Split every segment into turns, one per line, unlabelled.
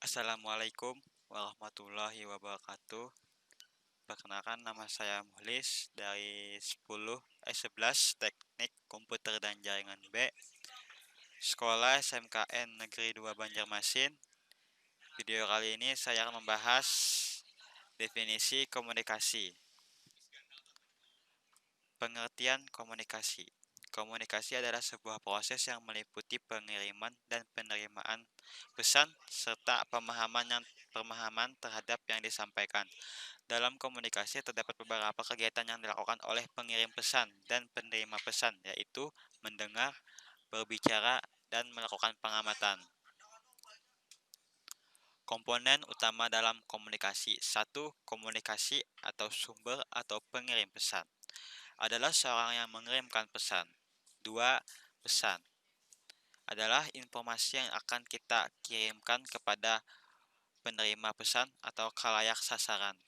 Assalamualaikum warahmatullahi wabarakatuh. Perkenalkan, nama saya Muhlis dari 11 Teknik Komputer dan Jaringan B, Sekolah SMKN Negeri 2 Banjarmasin. Video kali ini saya akan membahas definisi komunikasi. Pengertian komunikasi. Komunikasi adalah sebuah proses yang meliputi pengiriman dan penerimaan pesan serta pemahaman terhadap yang disampaikan. Dalam komunikasi terdapat beberapa kegiatan yang dilakukan oleh pengirim pesan dan penerima pesan, yaitu mendengar, berbicara, dan melakukan pengamatan. Komponen utama dalam komunikasi. 1. Komunikasi atau sumber atau pengirim pesan adalah seorang yang mengirimkan pesan. 2. Pesan adalah informasi yang akan kita kirimkan kepada penerima pesan atau khalayak sasaran.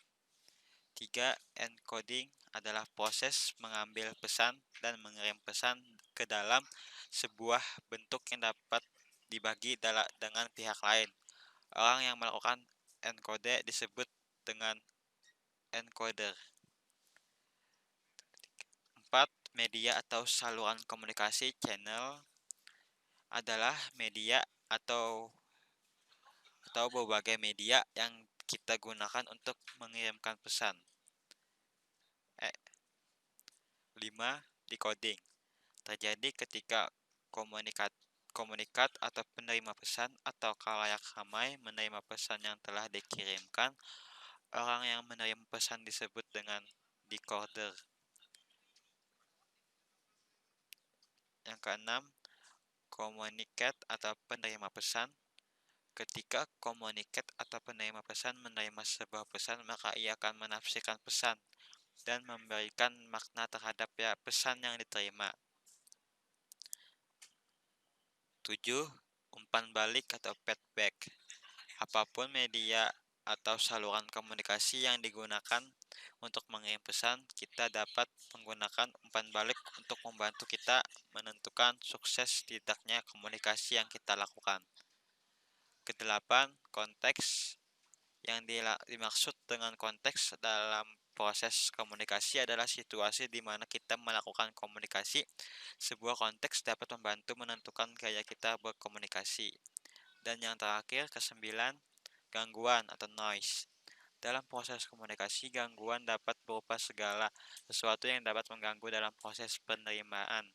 3. Encoding adalah proses mengambil pesan dan mengirim pesan ke dalam sebuah bentuk yang dapat dibagi dengan pihak lain. Orang yang melakukan encode disebut dengan encoder. 4. Media atau saluran komunikasi. Channel adalah media atau berbagai media yang kita gunakan untuk mengirimkan pesan. 5. Decoding terjadi ketika komunikat atau penerima pesan atau khalayak ramai menerima pesan yang telah dikirimkan. Orang yang menerima pesan disebut dengan decoder. Yang keenam, communicate atau penerima pesan. Ketika komunikat atau penerima pesan menerima sebuah pesan, maka ia akan menafsirkan pesan dan memberikan makna terhadap pesan yang diterima. 7. Umpan balik atau feedback. Apapun media atau saluran komunikasi yang digunakan untuk mengirim pesan, kita dapat menggunakan umpan balik untuk membantu kita menentukan sukses tidaknya komunikasi yang kita lakukan. Kedelapan, konteks. Yang dimaksud dengan konteks dalam proses komunikasi adalah situasi di mana kita melakukan komunikasi. Sebuah konteks dapat membantu menentukan gaya kita berkomunikasi. Dan yang terakhir, kesembilan, gangguan atau noise. Dalam proses komunikasi, gangguan dapat berupa segala sesuatu yang dapat mengganggu dalam proses penerimaan,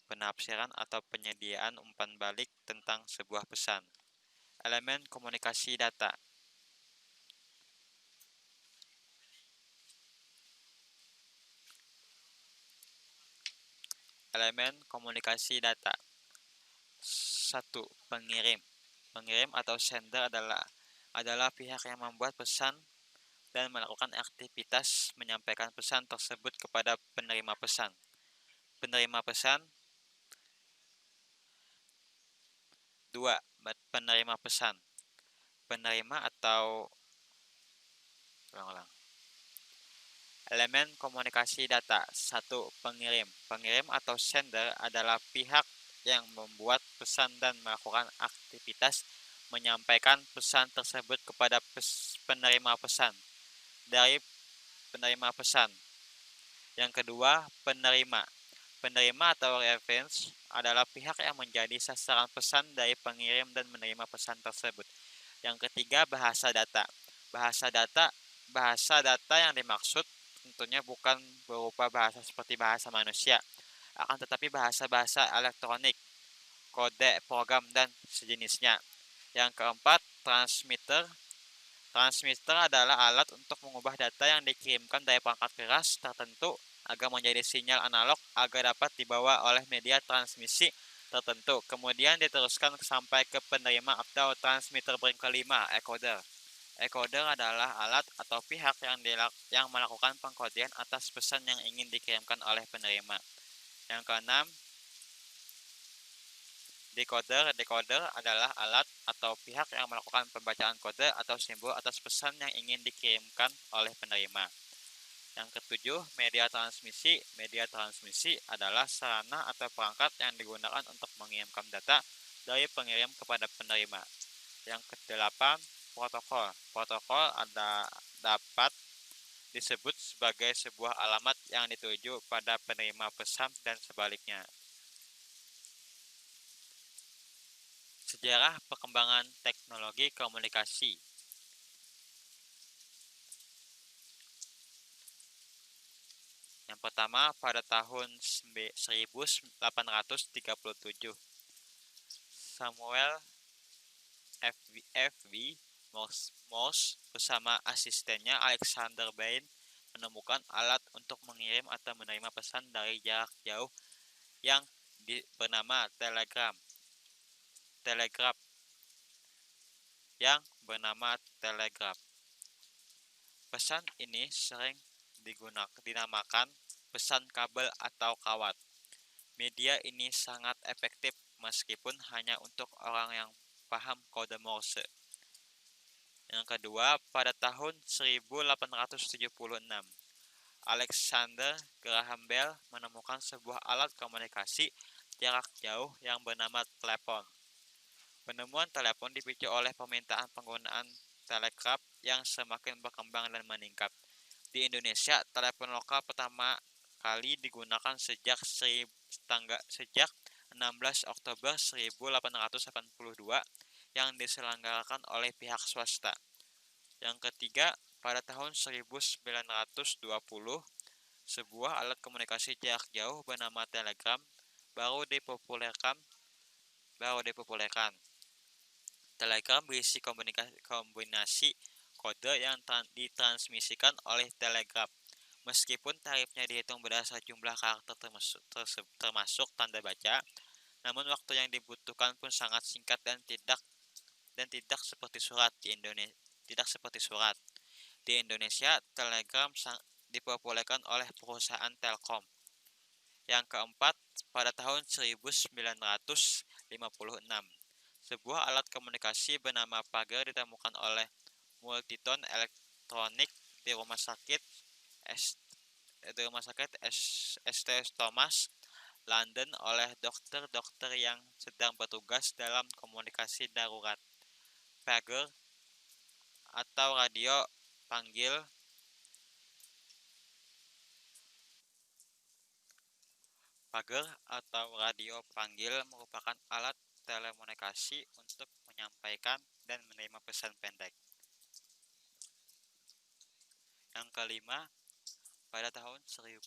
penafsiran, atau penyediaan umpan balik tentang sebuah pesan. Elemen komunikasi data. Elemen komunikasi data. 1. Pengirim. Pengirim atau sender adalah pihak yang membuat pesan dan melakukan aktivitas menyampaikan pesan tersebut kepada penerima pesan. Penerima pesan. 2. Penerima pesan. Penerima atau elemen komunikasi data. 1. Pengirim. Pengirim atau sender adalah pihak yang membuat pesan dan melakukan aktivitas menyampaikan pesan tersebut kepada penerima pesan dari penerima pesan. Yang kedua, penerima. Penerima atau reference adalah pihak yang menjadi sasaran pesan dari pengirim dan menerima pesan tersebut. Yang ketiga, bahasa data. Bahasa data yang dimaksud tentunya bukan berupa bahasa seperti bahasa manusia, akan tetapi bahasa-bahasa elektronik, kode, program, dan sejenisnya. Yang keempat, transmitter. Transmitter adalah alat untuk mengubah data yang dikirimkan dari perangkat keras tertentu agar menjadi sinyal analog agar dapat dibawa oleh media transmisi tertentu, kemudian diteruskan sampai ke penerima atau transmitter kelima, encoder. Encoder adalah alat atau pihak yang melakukan pengkodean atas pesan yang ingin dikirimkan oleh penerima. Yang keenam, decoder. Decoder adalah alat atau pihak yang melakukan pembacaan kode atau simbol atas pesan yang ingin dikirimkan oleh penerima. Yang ketujuh, media transmisi. Media transmisi adalah sarana atau perangkat yang digunakan untuk mengirimkan data dari pengirim kepada penerima. Yang kedelapan, Protokol. Protokol dapat disebut sebagai sebuah alamat yang dituju pada penerima pesan dan sebaliknya. Sejarah perkembangan teknologi komunikasi. Yang pertama, pada tahun 1837, Samuel F.V. Morse bersama asistennya Alexander Bain menemukan alat untuk mengirim atau menerima pesan dari jarak jauh yang bernama telegraf telegraf. Pesan ini sering dinamakan pesan kabel atau kawat. Media ini sangat efektif meskipun hanya untuk orang yang paham kode Morse. Yang kedua, pada tahun 1876, Alexander Graham Bell menemukan sebuah alat komunikasi jarak jauh yang bernama telepon. Penemuan telepon dipicu oleh permintaan penggunaan telegraf yang semakin berkembang dan meningkat. Di Indonesia, telepon lokal pertama kali digunakan sejak 16 Oktober 1882 yang diselenggarakan oleh pihak swasta. Yang ketiga, pada tahun 1920, sebuah alat komunikasi jarak jauh bernama telegram baru dipopulerkan. Telegram berisi kombinasi kode yang ditransmisikan oleh telegraf. Meskipun tarifnya dihitung berdasar jumlah karakter termasuk tanda baca, namun waktu yang dibutuhkan pun sangat singkat dan tidak seperti surat di Indonesia. Di Indonesia, telegram dipopulerkan oleh perusahaan Telkom. Yang keempat, pada tahun 1956, sebuah alat komunikasi bernama pager ditemukan oleh Multiton Elektronik di rumah sakit St. Thomas, London oleh dokter-dokter yang sedang bertugas dalam komunikasi darurat. Pager atau radio panggil merupakan alat telekomunikasi untuk menyampaikan dan menerima pesan pendek. Yang kelima, pada tahun 1960,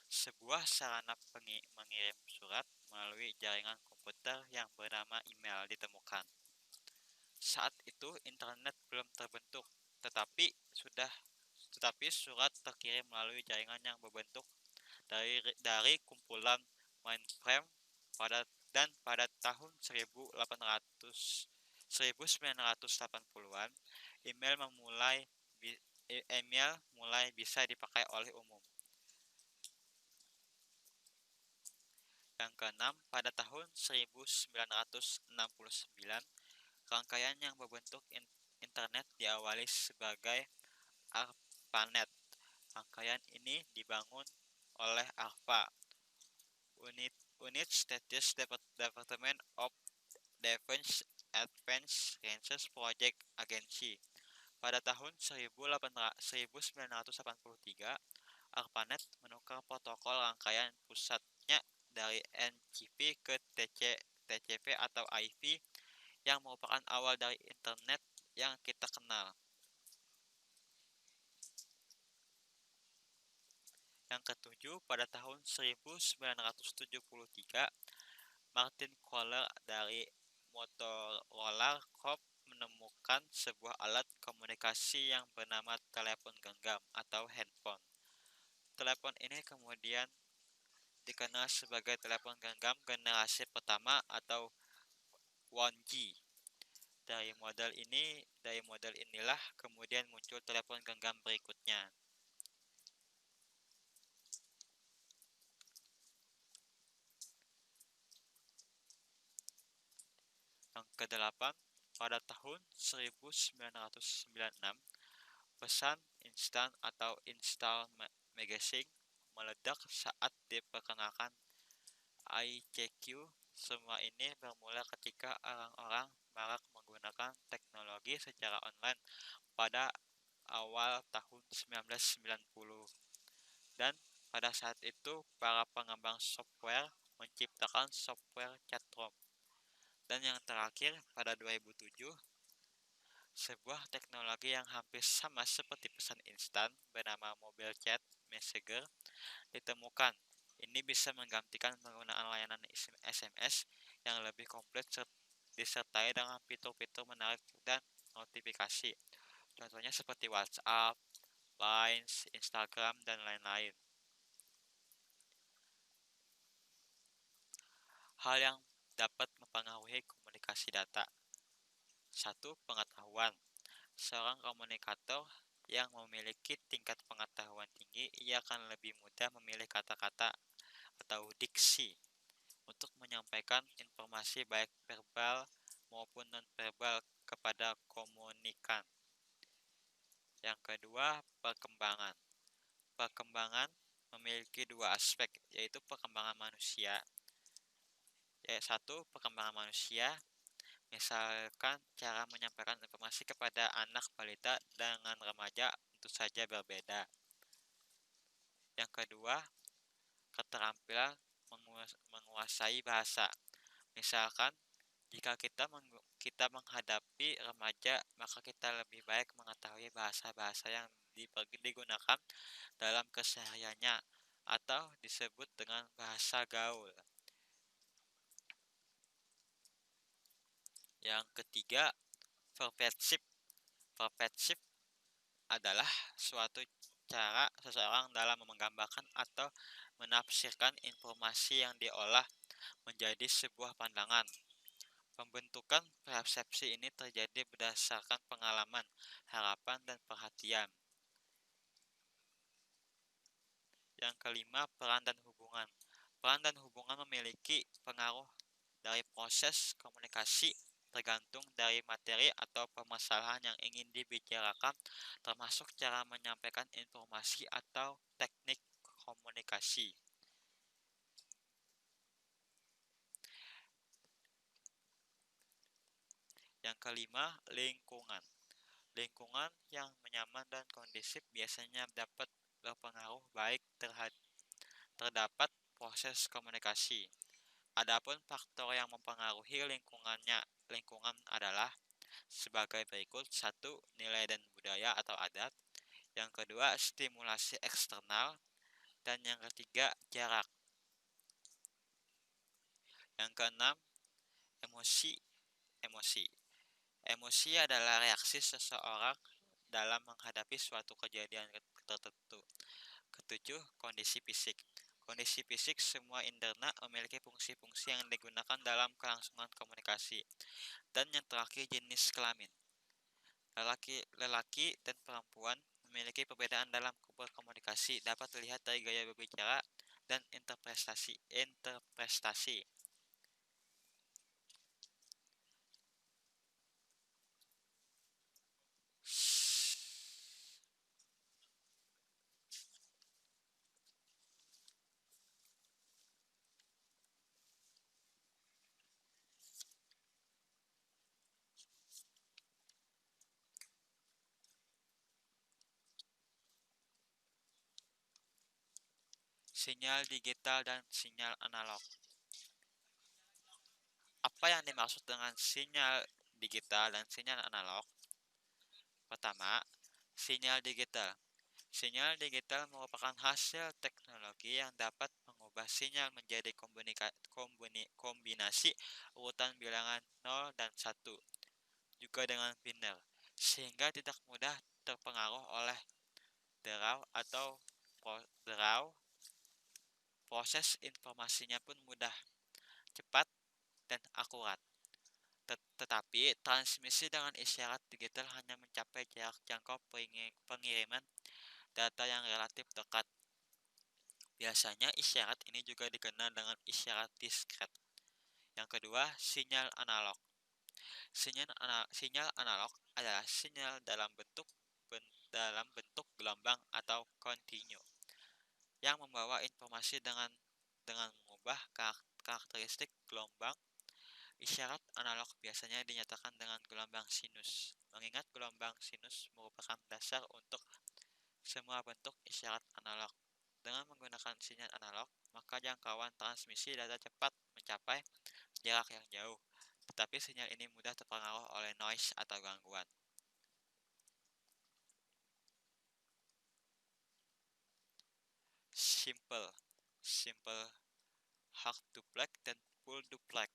sebuah sarana mengirim surat melalui jaringan komputer yang bernama email ditemukan. Saat itu internet belum terbentuk, tetapi surat terkirim melalui jaringan yang berbentuk dari kumpulan mainframe pada tahun 1980-an, email mulai bisa dipakai oleh umum. Yang keenam, pada tahun 1969, rangkaian yang berbentuk internet diawali sebagai ARPANET. Rangkaian ini dibangun oleh ARPA, Unit States Department of Defense Advanced Research Project Agency. Pada tahun 1983, ARPANET menukar protokol rangkaian pusatnya dari NGP ke TCP atau IP, yang merupakan awal dari internet yang kita kenal. Yang ketujuh, pada tahun 1973, Martin Kohler dari Motorola Corp menemukan sebuah alat komunikasi yang bernama telepon genggam atau handphone. Telepon ini kemudian dikenal sebagai telepon genggam generasi pertama atau 1G. Dari model inilah kemudian muncul telepon genggam berikutnya. Yang kedelapan, pada tahun 1996, pesan instan atau instant messaging meledak saat diperkenalkan ICQ. Semua ini bermula ketika orang-orang teknologi secara online pada awal tahun 1990. Dan pada saat itu, para pengembang software menciptakan software chatroom. Dan yang terakhir, pada 2007, sebuah teknologi yang hampir sama seperti pesan instan bernama Mobile Chat Messenger ditemukan. Ini bisa menggantikan penggunaan layanan SMS yang lebih kompleks disertai dengan fitur-fitur menarik dan notifikasi. Contohnya seperti WhatsApp, Line, Instagram, dan lain-lain. Hal yang dapat mempengaruhi komunikasi data. 1. Pengetahuan. Seorang komunikator yang memiliki tingkat pengetahuan tinggi, ia akan lebih mudah memilih kata-kata atau diksi untuk menyampaikan informasi baik verbal maupun non-verbal kepada komunikan. Yang kedua, perkembangan. Perkembangan memiliki dua aspek, yaitu perkembangan manusia. Satu, perkembangan manusia, misalkan cara menyampaikan informasi kepada anak balita dengan remaja tentu saja berbeda. Yang kedua, keterampilan menguasai bahasa. Misalkan, jika kita menghadapi remaja, maka kita lebih baik mengetahui bahasa-bahasa yang digunakan dalam kesehariannya atau disebut dengan bahasa gaul. Yang ketiga, verbatim. Verbatim adalah suatu cara seseorang dalam menggambarkan atau menafsirkan informasi yang diolah menjadi sebuah pandangan. Pembentukan persepsi ini terjadi berdasarkan pengalaman, harapan, dan perhatian. Yang kelima, peran dan hubungan. Peran dan hubungan memiliki pengaruh dari proses komunikasi tergantung dari materi atau permasalahan yang ingin dibicarakan, termasuk cara menyampaikan informasi atau teknik komunikasi. Yang kelima, lingkungan. Lingkungan yang nyaman dan kondusif biasanya dapat berpengaruh baik terdapat proses komunikasi. Adapun faktor yang mempengaruhi lingkungan adalah sebagai berikut. 1. Nilai dan budaya atau adat. Yang kedua, stimulasi eksternal. Dan yang ketiga, jarak. Yang keenam, emosi. Emosi adalah reaksi seseorang dalam menghadapi suatu kejadian tertentu. Ketujuh, kondisi fisik. Kondisi fisik semua indera memiliki fungsi-fungsi yang digunakan dalam kelangsungan komunikasi. Dan yang terakhir, jenis kelamin. Lelaki dan perempuan memiliki perbedaan dalam berkomunikasi, dapat dilihat dari gaya berbicara dan interpretasi. Sinyal digital dan sinyal analog. Apa yang dimaksud dengan sinyal digital dan sinyal analog? Pertama, sinyal digital. Sinyal digital merupakan hasil teknologi yang dapat mengubah sinyal menjadi kombinasi urutan bilangan 0 dan 1, juga dengan biner, sehingga tidak mudah terpengaruh oleh derau atau draw. Proses informasinya pun mudah, cepat, dan akurat. Tetapi transmisi dengan isyarat digital hanya mencapai jarak jangkau pengiriman data yang relatif dekat. Biasanya isyarat ini juga dikenal dengan isyarat diskret. Yang kedua, sinyal analog. Sinyal analog adalah sinyal dalam bentuk gelombang atau kontinu yang membawa informasi dengan mengubah karakteristik gelombang. Isyarat analog biasanya dinyatakan dengan gelombang sinus. Mengingat gelombang sinus merupakan dasar untuk semua bentuk isyarat analog. Dengan menggunakan sinyal analog, maka jangkauan transmisi data cepat mencapai jarak yang jauh, tetapi sinyal ini mudah terpengaruh oleh noise atau gangguan. Simple, simple half duplex dan full duplex.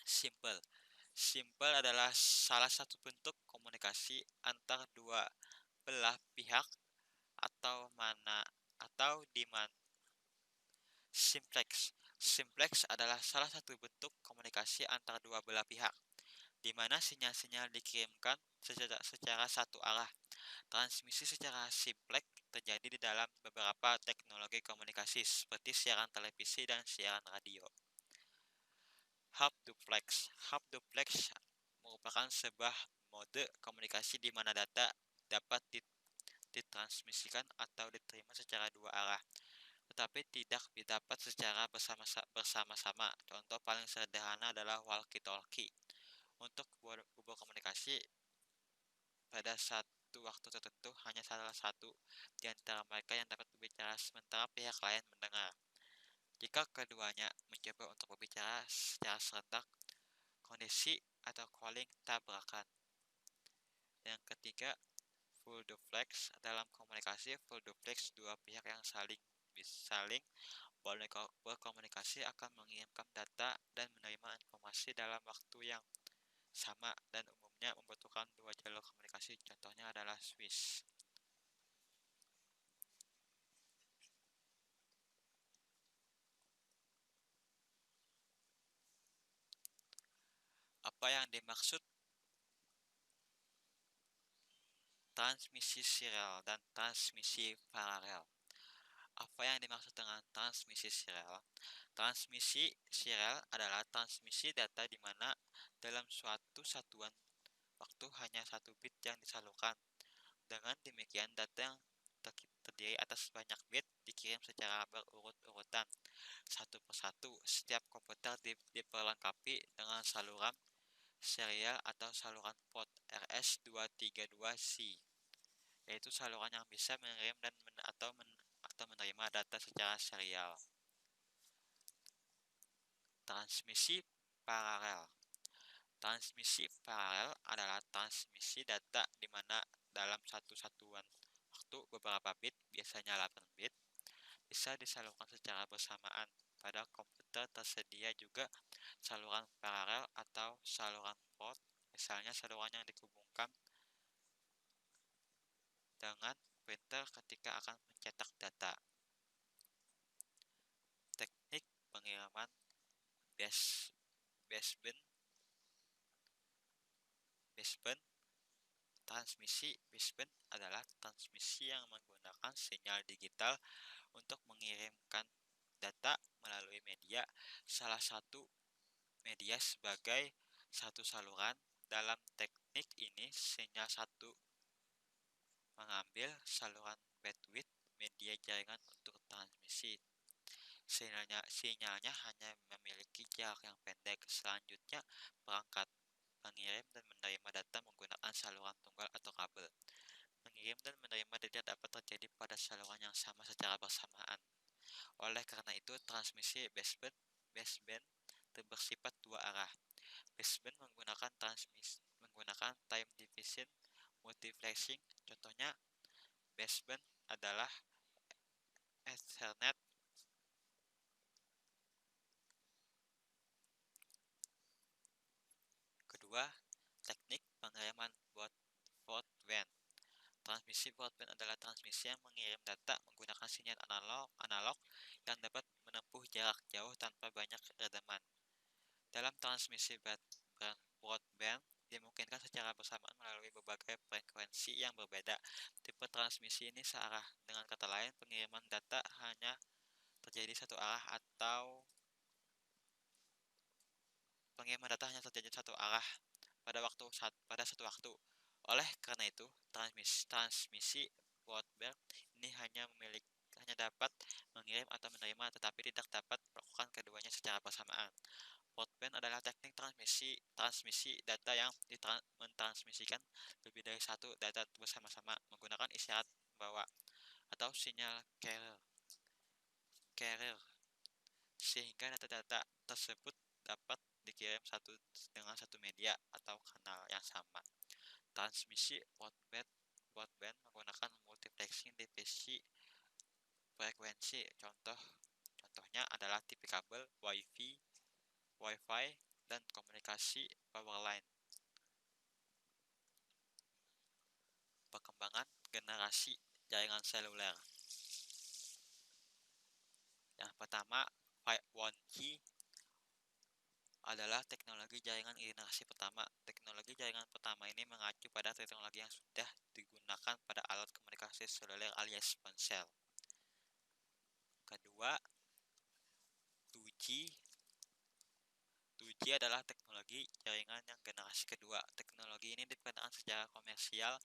Simple, simple adalah salah satu bentuk komunikasi antar dua belah pihak atau di mana. Simplex, simplex adalah salah satu bentuk komunikasi antar dua belah pihak, di mana sinyal-sinyal dikirimkan secara satu arah. Transmisi secara simplex terjadi di dalam beberapa teknologi komunikasi seperti siaran televisi dan siaran radio. Half duplex. Half duplex merupakan sebuah mode komunikasi di mana data dapat ditransmisikan atau diterima secara dua arah, tetapi tidak didapat secara bersama-sama. Contoh paling sederhana adalah walkie-talkie. Untuk sebuah komunikasi, pada satu waktu tertentu hanya salah satu di antara mereka yang dapat berbicara sementara pihak lain mendengar. Jika keduanya mencoba untuk berbicara secara serentak, kondisi atau calling tabrakan. Yang ketiga, full duplex. Dalam komunikasi full duplex, dua pihak yang saling berkomunikasi akan mengirimkan data dan menerima informasi dalam waktu yang sama dan umumnya membutuhkan dua jalur komunikasi. Contohnya adalah switch. Apa yang dimaksud transmisi serial dan transmisi paralel? Apa yang dimaksud dengan transmisi serial? Transmisi serial adalah transmisi data di mana dalam suatu satuan waktu hanya satu bit yang disalurkan. Dengan demikian, data yang terdiri atas banyak bit dikirim secara berurut-urutan, satu persatu. Setiap komputer diperlengkapi dengan saluran serial atau saluran port RS232C, yaitu saluran yang bisa mengirim atau menerima data secara serial. Transmisi paralel. Transmisi paralel adalah transmisi data di mana dalam satu satuan waktu beberapa bit, biasanya 8 bit, bisa disalurkan secara bersamaan. Pada komputer tersedia juga saluran paralel atau saluran port, misalnya saluran yang dihubungkan dengan printer ketika akan mencetak data. Teknik pengiriman baseband. Transmisi baseband adalah transmisi yang menggunakan sinyal digital untuk mengirimkan data melalui media. Salah satu media sebagai satu saluran. Dalam teknik ini, sinyal satu mengambil saluran bandwidth media jaringan untuk transmisi. Sinyalnya hanya memiliki jarak yang pendek. Selanjutnya, perangkat mengirim dan menerima data menggunakan saluran tunggal atau kabel. Mengirim dan menerima tidak dapat terjadi pada saluran yang sama secara bersamaan. Oleh karena itu, transmisi baseband bersifat dua arah. Baseband menggunakan time division multiplexing. Contohnya, baseband adalah Ethernet. Kedua, teknik pengiriman broadband. Transmisi broadband adalah transmisi yang mengirim data menggunakan sinyal analog yang dapat menempuh jarak jauh tanpa banyak redaman. Dalam transmisi broadband dimungkinkan secara bersamaan melalui berbagai frekuensi yang berbeda. Tipe transmisi ini searah. Dengan kata lain, pengiriman data hanya terjadi satu arah atau pengiriman data hanya terjadi satu arah pada satu waktu. Oleh karena itu, transmisi broadband ini hanya dapat mengirim atau menerima, tetapi tidak dapat melakukan keduanya secara bersamaan. Broadband adalah teknik transmisi data yang mentransmisikan lebih dari satu data bersama-sama menggunakan isyarat bawah atau sinyal carrier, sehingga data-data tersebut dapat dikirim dengan satu media atau kanal yang sama. Transmisi broadband menggunakan multiplexing divisi frekuensi. Contohnya adalah TV kabel, Wi-Fi, dan komunikasi powerline. Perkembangan generasi jaringan seluler. Yang pertama, 1G adalah teknologi jaringan generasi pertama. Teknologi jaringan pertama ini mengacu pada teknologi yang sudah digunakan pada alat komunikasi seluler alias ponsel. Kedua, 2G. 2G adalah teknologi jaringan yang generasi kedua. Teknologi ini dikembangkan secara komersial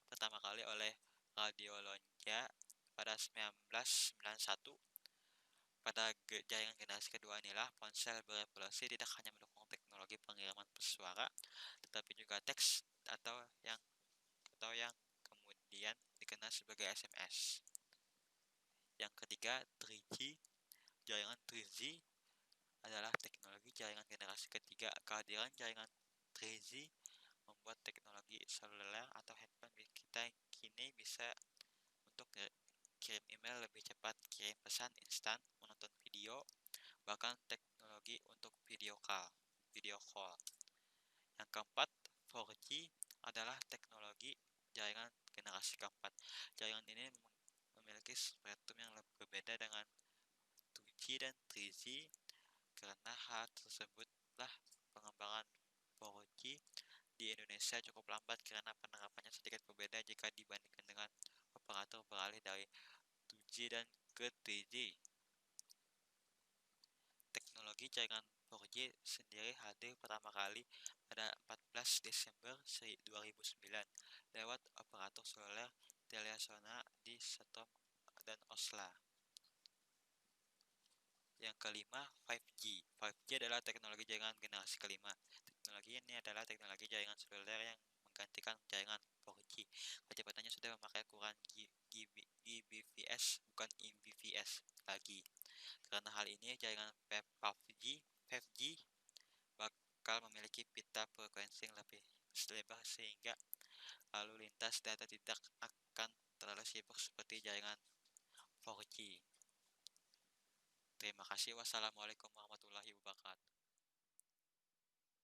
pertama kali oleh Radiologia pada 1991. Pada jaringan generasi kedua inilah ponsel berevolusi tidak hanya mendukung teknologi pengiriman pesuara, tetapi juga teks atau yang kemudian dikenal sebagai SMS. Yang ketiga, 3G. Jaringan 3G adalah teknologi jaringan generasi ketiga. Kehadiran jaringan 3G membuat teknologi seluler atau handphone kita kini bisa untuk kirim email lebih cepat, kirim pesan instan, menonton video, bahkan teknologi untuk video call. Yang keempat, 4G adalah teknologi jaringan generasi keempat. Jaringan ini memiliki spektrum yang lebih berbeda dengan 2G dan 3G. Karena hal tersebutlah pengembangan 4G di Indonesia cukup lambat karena penerapannya sedikit berbeda jika dibandingkan dengan operator beralih dari 2G dan ke 3G. Teknologi jaringan 4G sendiri hadir pertama kali pada 14 Desember 2009 lewat operator seluler TeliaSonera di Stockholm dan Oslo. Yang kelima, 5G. 5G adalah teknologi jaringan generasi kelima. Teknologi ini adalah teknologi jaringan seluler yang menggantikan jaringan 4G. Kecepatannya sudah memakai ukuran Gbps bukan Mbps lagi. Karena hal ini, jaringan 5G bakal memiliki pita frekuensi yang lebih lebar sehingga lalu lintas data tidak akan terlalu sibuk seperti jaringan 4G. Terima kasih. Wassalamualaikum warahmatullahi wabarakatuh.